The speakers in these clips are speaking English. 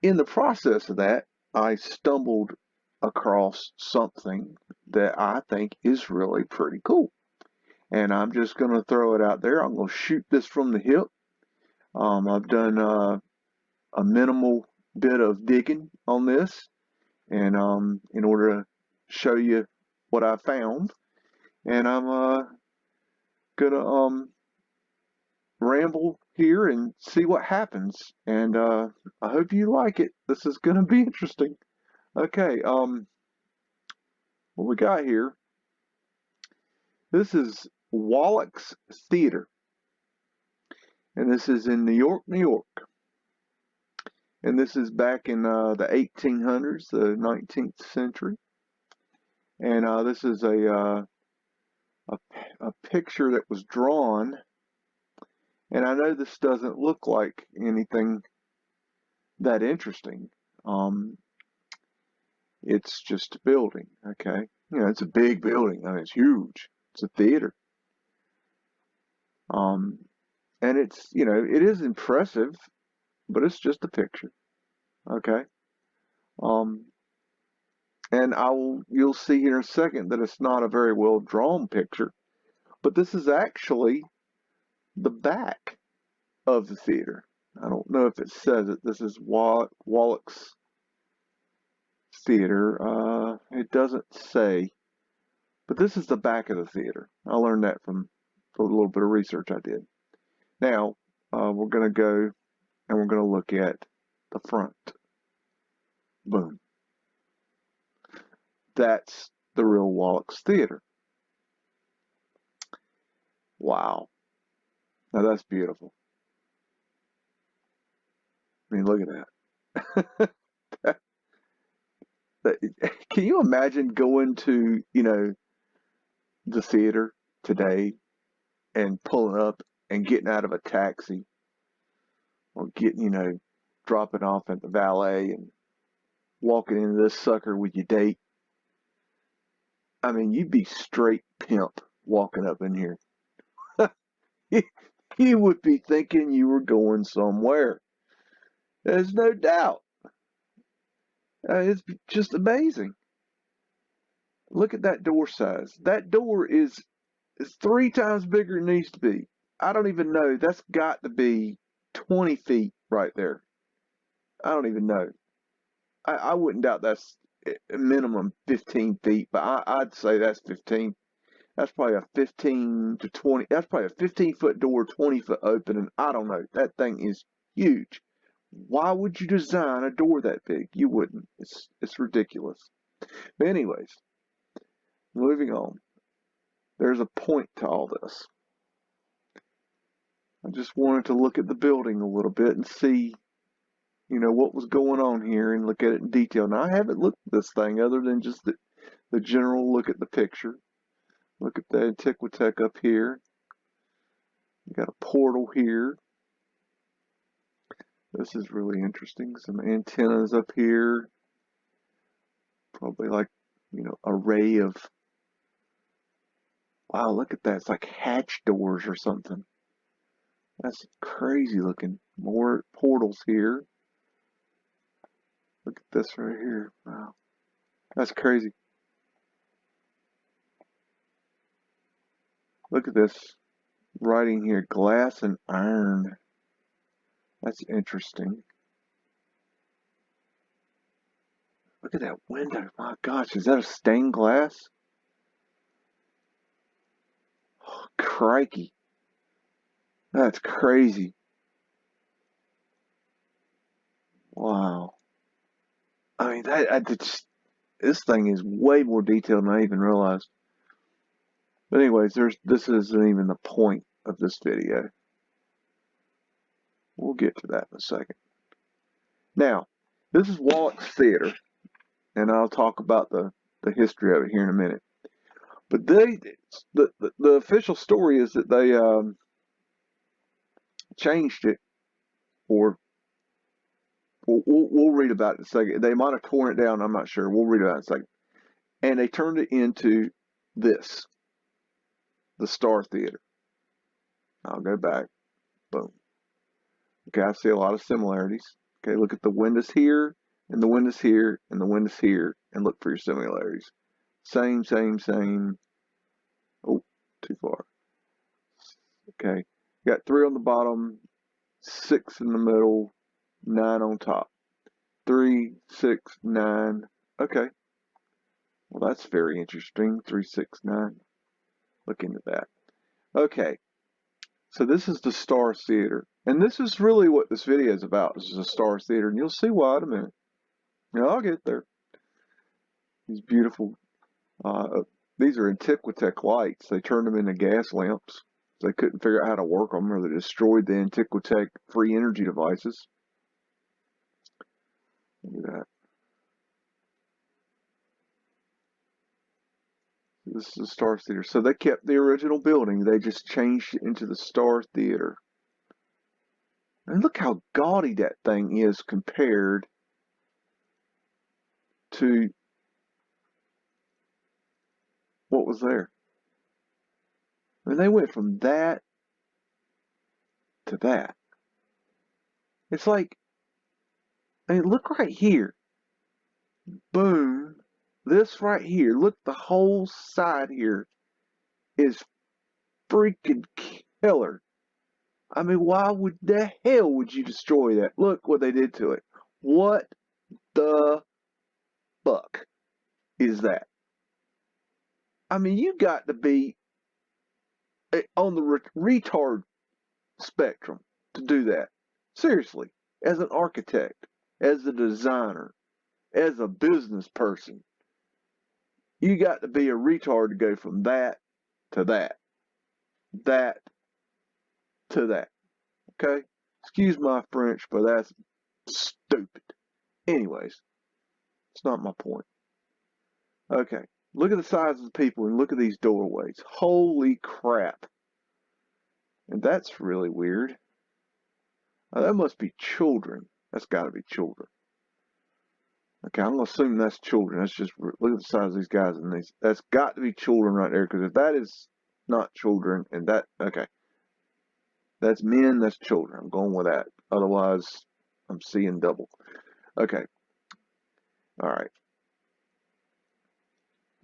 in the process of that, I stumbled across something that I think is really pretty cool. And I'm just going to throw it out there. I'm going to shoot this from the hip. I've done a minimal bit of digging on this, and in order to show you what I found, and I'm gonna ramble here and see what happens. And I hope you like it. This is gonna be interesting. Okay, what we got here? This is Wallach's Theater, and this is in New York, New York. And this is back in the 1800s, the 19th century. And this is a picture that was drawn. And I know this doesn't look like anything that interesting. It's just a building, okay? You know, it's a big building. I mean, it's huge. It's a theater. And it's, you know, it is impressive, but it's just a picture, okay? Um, and you'll see here in a second that it's not a very well drawn picture, but this is actually the back of the theater. I don't know if it says it. This is Wallach's Theater. It doesn't say, but this is the back of the theater. I learned that from a little bit of research I did. Now, we're going to go and we're going to look at the front. Boom. That's the real Wallach's Theater. Wow. Now that's beautiful. I mean, look at that. Can you imagine going to, you know, the theater today and pulling up and getting out of a taxi or getting, you know, dropping off at the valet and walking into this sucker with your date? I mean, you'd be straight pimp walking up in here. You would be thinking you were going somewhere. There's no doubt. It's just amazing. Look at that door size. That door is 3 times bigger than it needs to be. I don't even know. That's got to be 20 feet right there. I don't even know. I wouldn't doubt that's a minimum 15 feet, but I'd say that's 15. That's probably a 15 to 20. That's probably a 15-foot door, 20-foot opening. I don't know. That thing is huge. Why would you design a door that big? You wouldn't. It's ridiculous. But anyways, moving on. There's a point to all this. I just wanted to look at the building a little bit and see, you know, what was going on here and look at it in detail. Now, I haven't looked at this thing other than just the general look at the picture. Look at the Antiquitech up here. You got a portal here. This is really interesting. Some antennas up here. Probably like, you know, array of, wow, look at that. It's like hatch doors or something. That's crazy looking. More portals here. Look at this right here. Wow. That's crazy. Look at this writing here. Glass and iron. That's interesting. Look at that window. My gosh, is that a stained glass? Oh, crikey. That's crazy. Wow. I mean, this thing is way more detailed than I even realized. But anyways, this isn't even the point of this video. We'll get to that in a second. Now, this is Wallach's Theater, and I'll talk about the history of it here in a minute. But the official story is that they changed it, or we'll read about it in a second. They might have torn it down. I'm not sure. We'll read about it in a second. And they turned it into this, the Star Theater. I'll go back. Boom. Okay, I see a lot of similarities. Okay, look at the windows here, and the windows here, and the windows here, and look for your similarities. Same, same, same. Oh, too far. Okay, got 3 on the bottom, 6 in the middle, 9 on top. 3, 6, 9. Okay. Well, that's very interesting. 3, 6, 9. Look into that. Okay. So this is the Star Theater. And this is really what this video is about. This is a Star Theater. And you'll see why in a minute. I'll get there. These beautiful, these are Antiquitech lights. They turned them into gas lamps. They couldn't figure out how to work them, or they destroyed the Antiquitech free energy devices. Look at that. This is the Star Theater. So they kept the original building. They just changed it into the Star Theater. And look how gaudy that thing is compared to what was there. I mean, they went from that to that. It's like, I mean, look right here. Boom. This right here. Look, the whole side here is freaking killer. I mean, why would the hell would you destroy that? Look what they did to it. What the fuck is that? I mean, you got to be on the retard spectrum to do that. Seriously, as an architect, as a designer, as a business person, you got to be a retard to go from that to that, that to that. Okay? Excuse my French, but that's stupid. Anyways, it's not my point. Okay, look at the size of the people and look at these doorways. Holy crap. And that's really weird. That must be children. That's got to be children. Okay, I'm going to assume that's children. That's just, look at the size of these guys. And these, that's got to be children right there. Because if that is not children, and that, okay. That's men, that's children. I'm going with that. Otherwise, I'm seeing double. Okay. All right.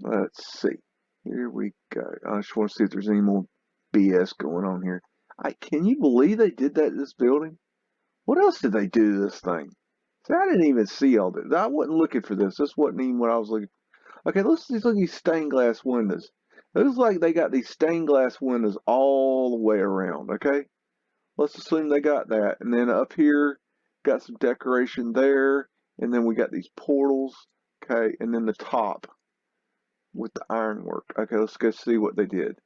Let's see. Here we go. I just want to see if there's any more BS going on here. Can you believe they did that to this building? What else did they do to this thing? See, I didn't even see all this. I wasn't looking for this. This wasn't even what I was looking for. Okay, let's look at these stained glass windows. It looks like they got these stained glass windows all the way around, okay? Let's assume they got that. And then up here, got some decoration there. And then we got these portals, okay? And then the top with the ironwork. Okay, let's go see what they did.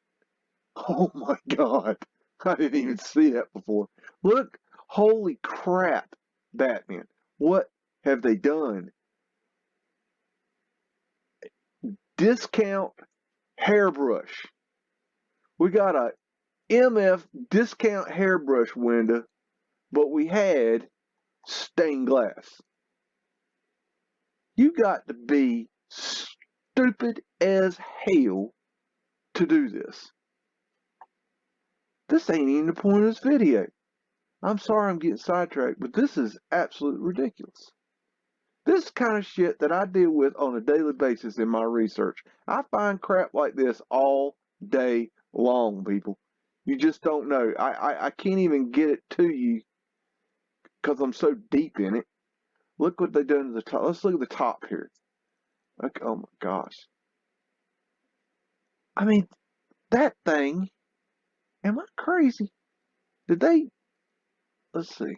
Oh my God. I didn't even see that before. Look, holy crap, Batman. What have they done? Discount hairbrush. We got a MF discount hairbrush window, but we had stained glass. You got to be stupid as hell to do this. This ain't even the point of this video. I'm sorry I'm getting sidetracked, but this is absolutely ridiculous. This kind of shit that I deal with on a daily basis in my research. I find crap like this all day long, people. You just don't know. I can't even get it to you because I'm so deep in it. Look what they done to the top. Let's look at the top here. Okay, oh my gosh. I mean, that thing, am I crazy? Did they, let's see.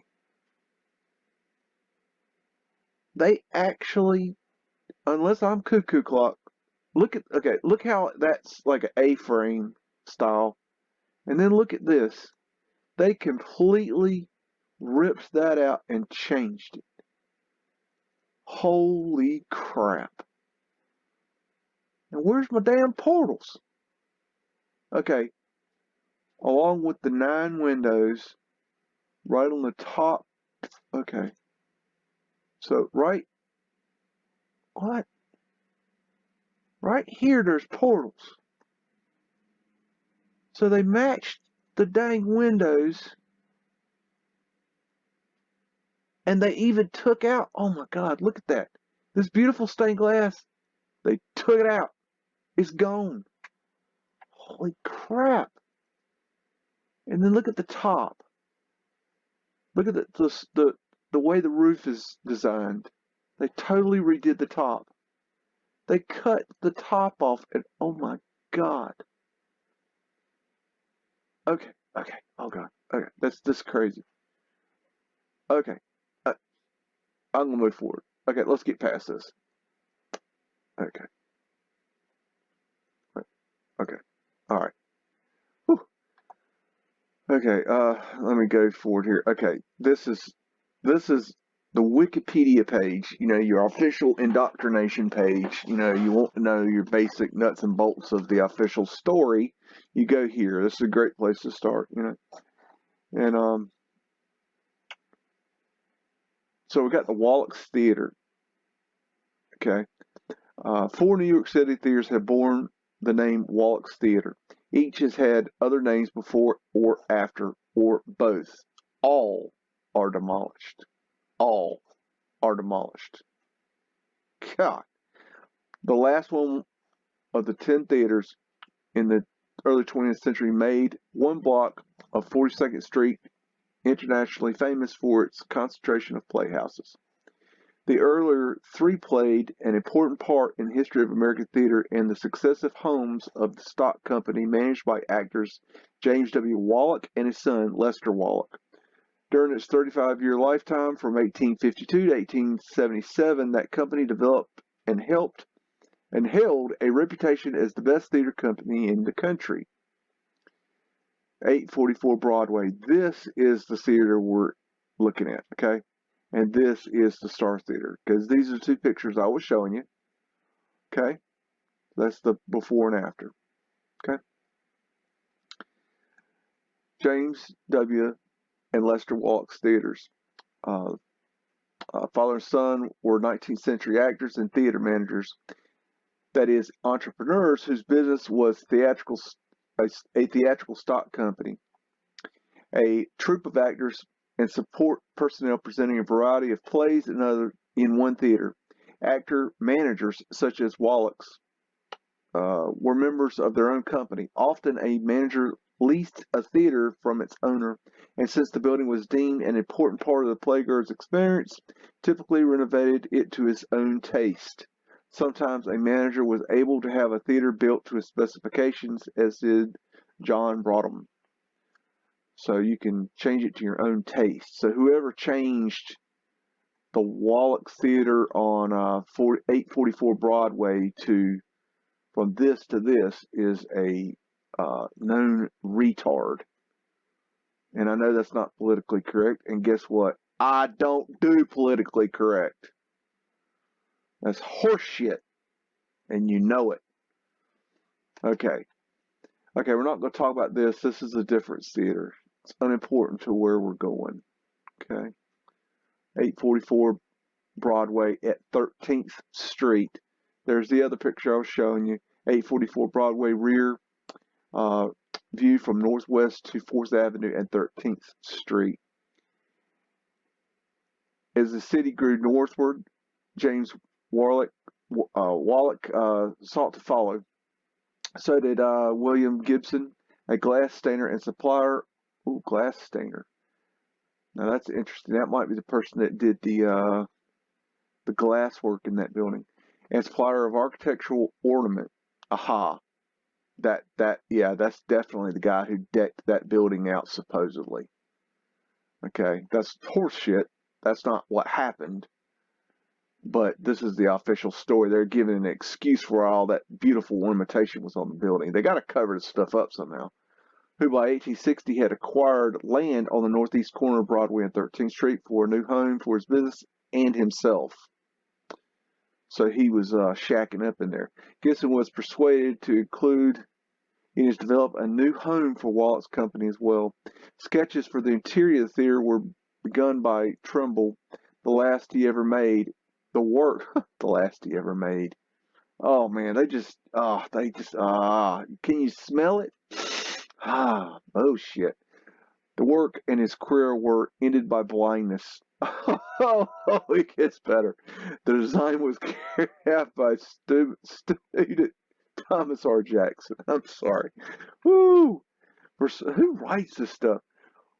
They actually, unless I'm cuckoo clock, look at, okay, look how that's like an A-frame style. And then look at this. They completely ripped that out and changed it. Holy crap. And where's my damn portals? Okay, along with the 9 windows, right on the top. Okay. So right, what? Right here, there's portals. So they matched the dang windows And they even took out, oh my God, look at that. This beautiful stained glass, they took it out. It's gone. Holy crap. And then look at the top. Look at the way the roof is designed. They totally redid the top. They cut the top off, and oh my God. Okay, okay, oh God, okay, that's crazy. Okay, uh, I'm gonna move forward. Okay, let's get past this. Okay, okay, all right. Whew. Okay, let me go forward here. Okay, this is the Wikipedia page. You know, your official indoctrination page. You know, you want to know your basic nuts and bolts of the official story. You go here. This is a great place to start. You know, and so we got the Wallace Theater. Okay, 4 New York City theaters have borne the name Wallace Theater. Each has had other names before or after or both. All are demolished. All are demolished. God. The last one of the 10 theaters in the early 20th century made one block of 42nd Street internationally famous for its concentration of playhouses. The earlier 3 played an important part in the history of American theater and the successive homes of the stock company managed by actors James W. Wallach and his son Lester Wallach. During its 35-year lifetime, from 1852 to 1877, that company developed and held a reputation as the best theater company in the country. 844 Broadway. This is the theater we're looking at, okay? And this is the Star Theater, because these are 2 pictures I was showing you, okay? That's the before and after, okay? James W. and Lester Wallach's theaters. Father and son were 19th century actors and theater managers, that is, entrepreneurs whose business was a theatrical stock company. A troupe of actors and support personnel presenting a variety of plays in one theater. Actor managers such as Wallach's were members of their own company. Often a manager leased a theater from its owner, and since the building was deemed an important part of the playgoer's experience, typically renovated it to his own taste. Sometimes a manager was able to have a theater built to his specifications, as did John Broadham. So you can change it to your own taste. So whoever changed the Wallach Theater on 844 Broadway from this to this is a known retard. And I know that's not politically correct. And guess what? I don't do politically correct. That's horseshit. And you know it. Okay. Okay, we're not going to talk about this. This is a different theater. It's unimportant to where we're going. Okay. 844 Broadway at 13th Street. There's the other picture I was showing you. 844 Broadway rear view from northwest to 4th Avenue and 13th Street. As the city grew northward, James Wallach sought to follow. So did William Gibson, a glass stainer and supplier. Ooh, glass stainer. Now that's interesting. That might be the person that did the glass work in that building. And supplier of architectural ornament. Aha. Yeah, that's definitely the guy who decked that building out, supposedly. Okay, that's horseshit. That's not what happened. But this is the official story. They're giving an excuse for all that beautiful ornamentation was on the building. They got to cover this stuff up somehow. Who by 1860 had acquired land on the northeast corner of Broadway and 13th Street for a new home for his business and himself. So he was shacking up in there. Gibson was persuaded to include in his develop a new home for Wallach's company as well. Sketches for the interior of the theater were begun by Trumbull, the last he ever made. The work, the last he ever made. Oh man, can you smell it? Oh shit. The work and his career were ended by blindness. Oh, it gets better. The design was carried out by student Thomas R. Jackson. I'm sorry. Woo! Who writes this stuff?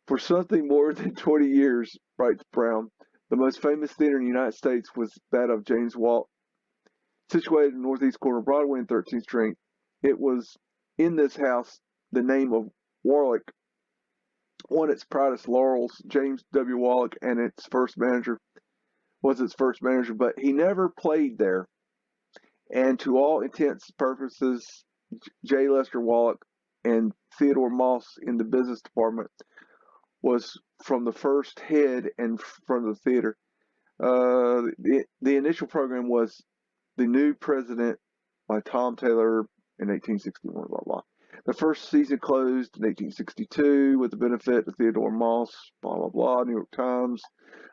For something more than 20 years, writes Brown, the most famous theater in the United States was that of James Walt, situated in the northeast corner of Broadway and 13th Street. It was in this house the name of Warwick won its proudest laurels. James W. Wallach and its first manager was its first manager, but he never played there. And to all intents and purposes, J. Lester Wallach and Theodore Moss in the business department was from the first head and from the theater. The initial program was The New President by Tom Taylor in 1861, blah, blah. The first season closed in 1862 with the benefit of Theodore Moss, blah, blah, blah, New York Times.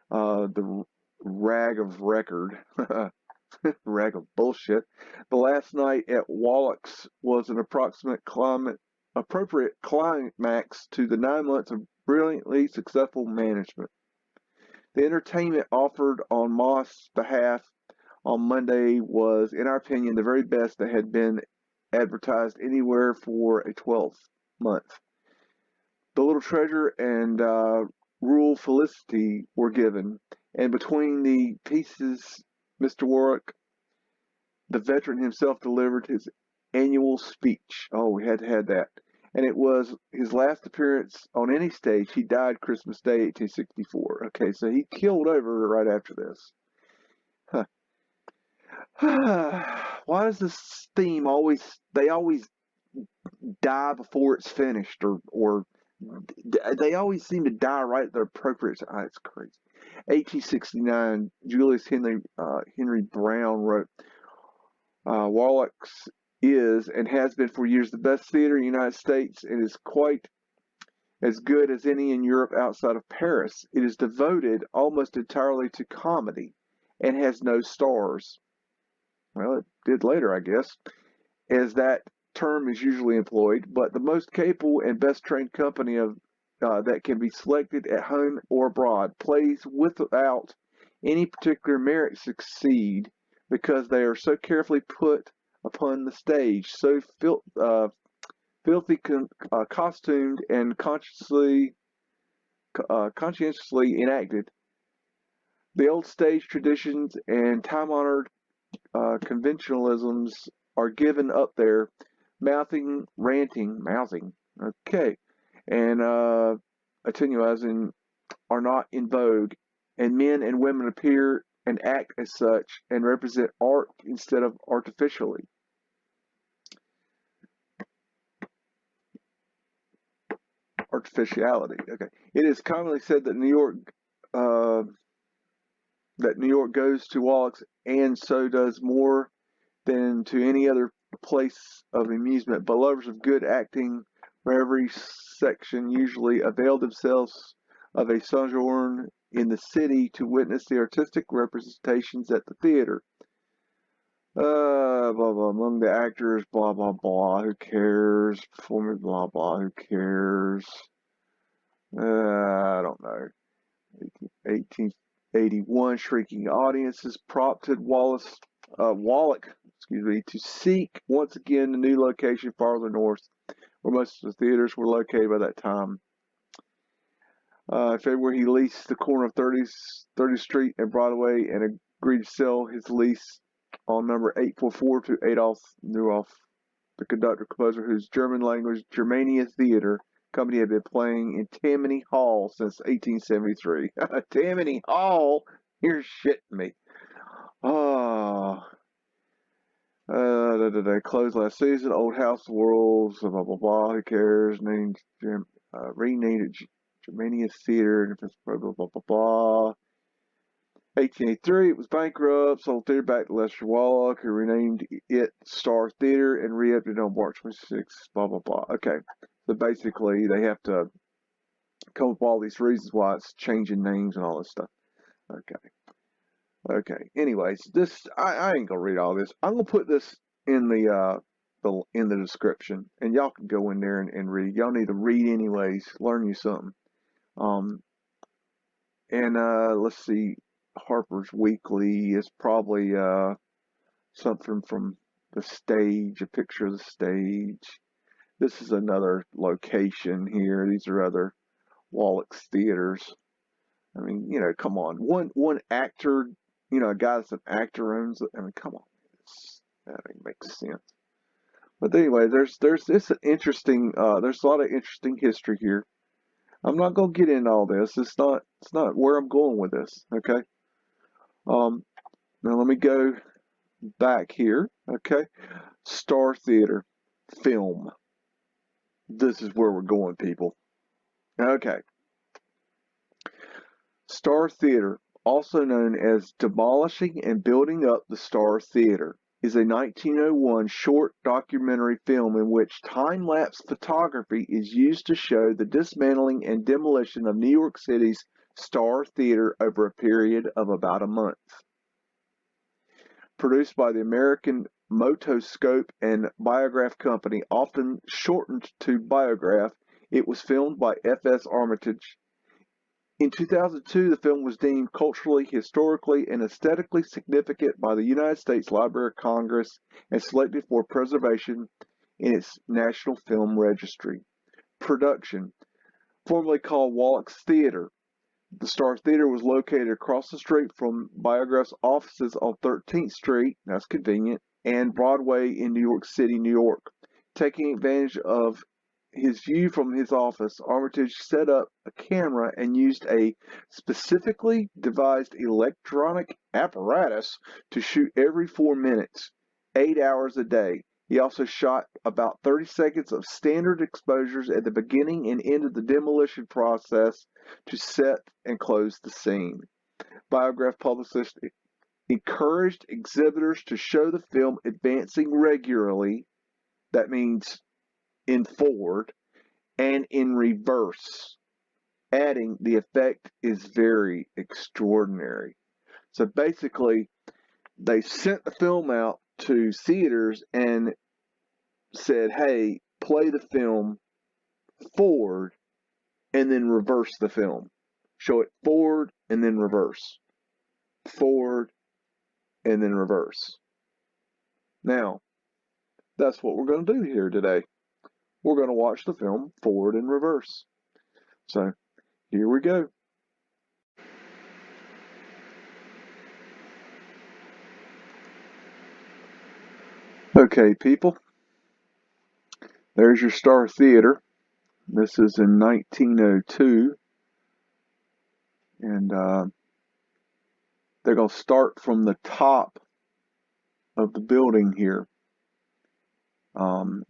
The rag of record, rag of bullshit. The last night at Wallach's was an appropriate climax to the 9 months of brilliantly successful management. The entertainment offered on Moss' behalf on Monday was, in our opinion, the very best that had been advertised anywhere for a 12th month. The Little Treasure and Rural Felicity were given, and between the pieces, Mr. Warwick, the veteran himself, delivered his annual speech. Oh, we had to have that. And it was his last appearance on any stage. He died Christmas Day, 1864. Okay, so he killed over right after this. Huh. Why does this theme they always die before it's finished, or they always seem to die right at the appropriate time? It's crazy. 1869, Julius Henry Brown wrote, Wallach's is and has been for years the best theater in the United States and is quite as good as any in Europe outside of Paris. It is devoted almost entirely to comedy and has no stars. Well, it did later, I guess, as that term is usually employed, but the most capable and best trained company of that can be selected at home or abroad. Plays without any particular merit succeed because they are so carefully put upon the stage, so filthy costumed and conscientiously enacted. The old stage traditions and time-honored conventionalisms are given up there, mouthing, okay, and attenuizing are not in vogue, and men and women appear and act as such and represent art instead of artificiality. Okay. It is commonly said that New York goes to Wallach's, and so does more than to any other place of amusement. But lovers of good acting from every section usually avail themselves of a sojourn in the city to witness the artistic representations at the theater. Blah, blah, among the actors, blah, blah, blah, who cares? Performance, blah, blah, who cares? I don't know. 1881, shrieking audiences prompted Wallach, to seek once again a new location farther north, where most of the theaters were located by that time. In February, he leased the corner of 30th Street and Broadway and agreed to sell his lease on number 844 to Adolf Neuhoff, the conductor-composer whose German-language Germania Theater company had been playing in Tammany Hall since 1873. Tammany Hall? You're shitting me. Closed last season. Old House of Worlds, blah, blah, blah. Who cares? Renamed it Germania Theater, blah, blah, blah, blah, blah. 1883, it was bankrupt, sold theater back to Lester Wallach, who renamed it Star Theater and re-opened it on March 26, blah, blah, blah. Okay, so basically they have to come up with all these reasons why it's changing names and all this stuff. Okay. Anyways, I ain't gonna read all this. I'm gonna put this in the description, and y'all can go in there and read. Y'all need to read anyways. Learn you something. Um, and let's see, Harper's Weekly is probably something from the stage, a picture of the stage. This is another location here. These are other Wallach's theaters. I mean, come on. One actor, a guy that's an actor owns it. I mean, come on. That makes sense. But anyway, it's an interesting there's a lot of interesting history here. I'm not gonna get into all this. It's not where I'm going with this. Okay. Um Now let me go back here. Okay. Star Theater film. This is where we're going, people. Okay. Star Theater, also known as Demolishing and Building Up the Star Theater, is a 1901 short documentary film in which time-lapse photography is used to show the dismantling and demolition of New York City's Star Theater over a period of about a month. Produced by the American Motoscope and Biograph Company, often shortened to Biograph, it was filmed by F.S. Armitage. In 2002, the film was deemed culturally, historically, and aesthetically significant by the United States Library of Congress and selected for preservation in its National Film Registry. Production, formerly called Wallach's Theater. The Star Theater was located across the street from Biograph's offices on 13th Street, that's convenient, and Broadway in New York City, New York. Taking advantage of his view from his office, Armitage set up a camera and used a specifically devised electronic apparatus to shoot every 4 minutes, 8 hours a day. He also shot about 30 seconds of standard exposures at the beginning and end of the demolition process to set and close the scene. Biograph publicist encouraged exhibitors to show the film advancing regularly. That means in forward and in reverse, adding the effect is very extraordinary. So basically, they sent the film out to theaters and said, hey, play the film forward and then reverse the film. Show it forward and then reverse. Forward and then reverse. Now, that's what we're going to do here today. We're going to watch the film forward and reverse. So, here we go. Okay, people. There's your Star Theater. This is in 1902. And they're going to start from the top of the building here.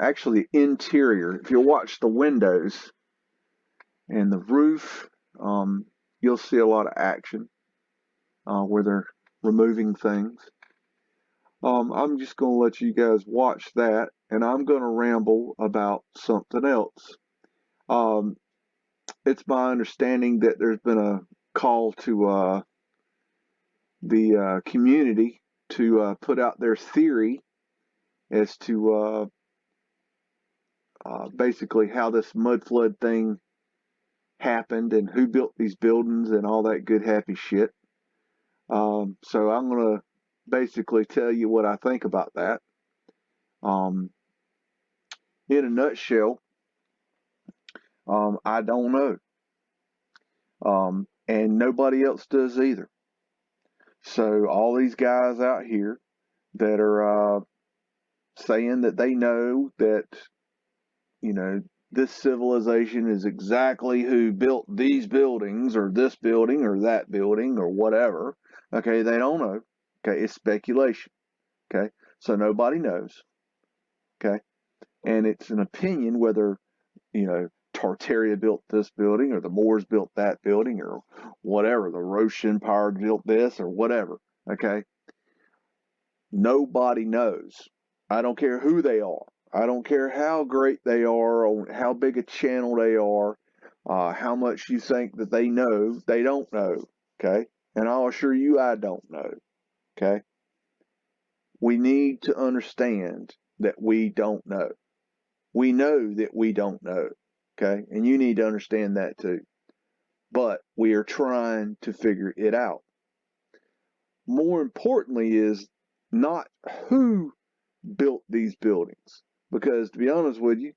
Actually, interior. If you watch the windows and the roof, you'll see a lot of action where they're removing things. I'm just going to let you guys watch that, and I'm going to ramble about something else. It's my understanding that there's been a call to the community to put out their theory as to basically how this mudflood thing happened and who built these buildings and all that good happy shit. So I'm going to basically tell you what I think about that. In a nutshell, I don't know. And nobody else does either. So all these guys out here that are saying that they know that, this civilization is exactly who built these buildings or this building or that building or whatever. Okay, they don't know. Okay, it's speculation. Okay, so nobody knows. Okay, and it's an opinion whether, Tartaria built this building or the Moors built that building or whatever. The Roche Empire built this or whatever. Okay, nobody knows. I don't care who they are. I don't care how great they are or how big a channel they are, how much you think that they know. They don't know. Okay, and I'll assure you, I don't know. Okay, we need to understand that we don't know. We know that we don't know. Okay, and you need to understand that too. but we are trying to figure it out. More importantly is not who built these buildings, because to be honest with you,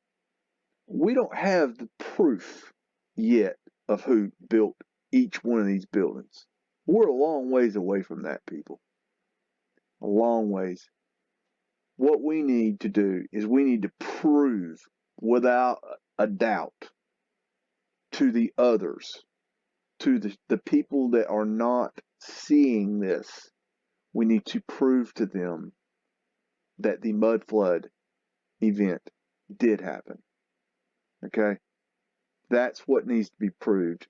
we don't have the proof yet of who built each one of these buildings. We're a long ways away from that, people. A long ways. What we need to do is we need to prove without a doubt to the others, to the people that are not seeing this, we need to prove to them that the mud flood event did happen. Okay? That's what needs to be proved.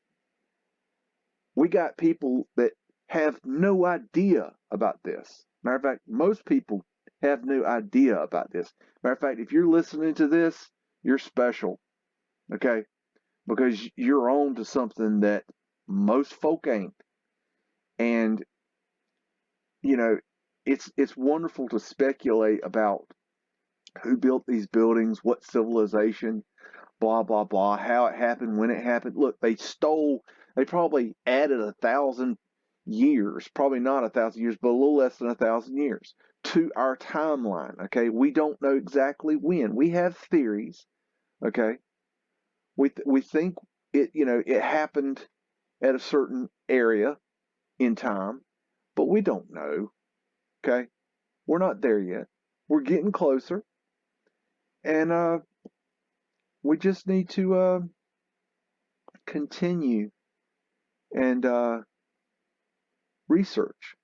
We got people that have no idea about this. Matter of fact, most people have no idea about this. Matter of fact, if you're listening to this, you're special. Okay? Because you're on to something that most folk ain't. And, you know, it's wonderful to speculate about who built these buildings, what civilization, blah, blah, blah, how it happened, when it happened. Look, they probably added 1,000 years, probably not 1,000 years, but a little less than 1,000 years to our timeline, okay? We don't know exactly when. We have theories, okay? We think it happened at a certain area in time, but we don't know, okay? We're not there yet. We're getting closer, and we just need to continue and research,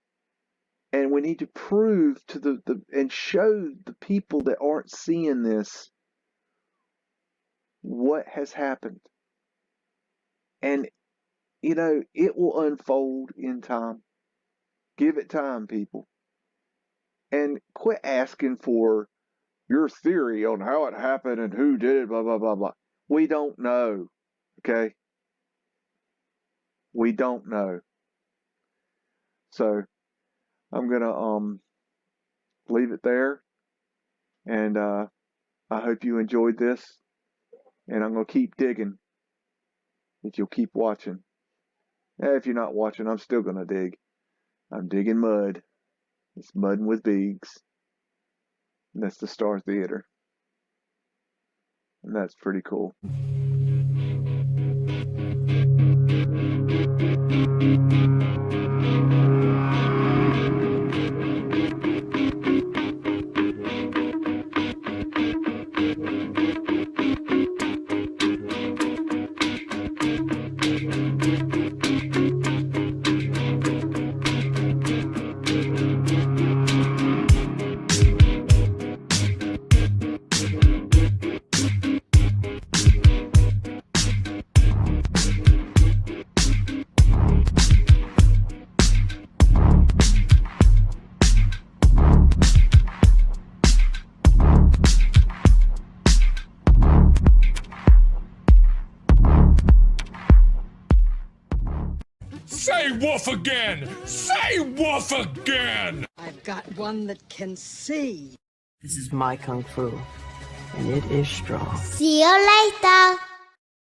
and we need to prove to and show the people that aren't seeing this what has happened. And it will unfold in time. Give it time, people, and quit asking for your theory on how it happened and who did it, blah blah blah blah. We don't know, okay? We don't know. So I'm gonna leave it there, and I hope you enjoyed this, and I'm gonna keep digging if you'll keep watching. If you're not watching, I'm still gonna dig. I'm digging mud. It's mudding with BEAGS. And that's the Star Theater. And that's pretty cool. Say woof again! Say woof again! I've got one that can see. This is my kung fu, and it is strong. See you later.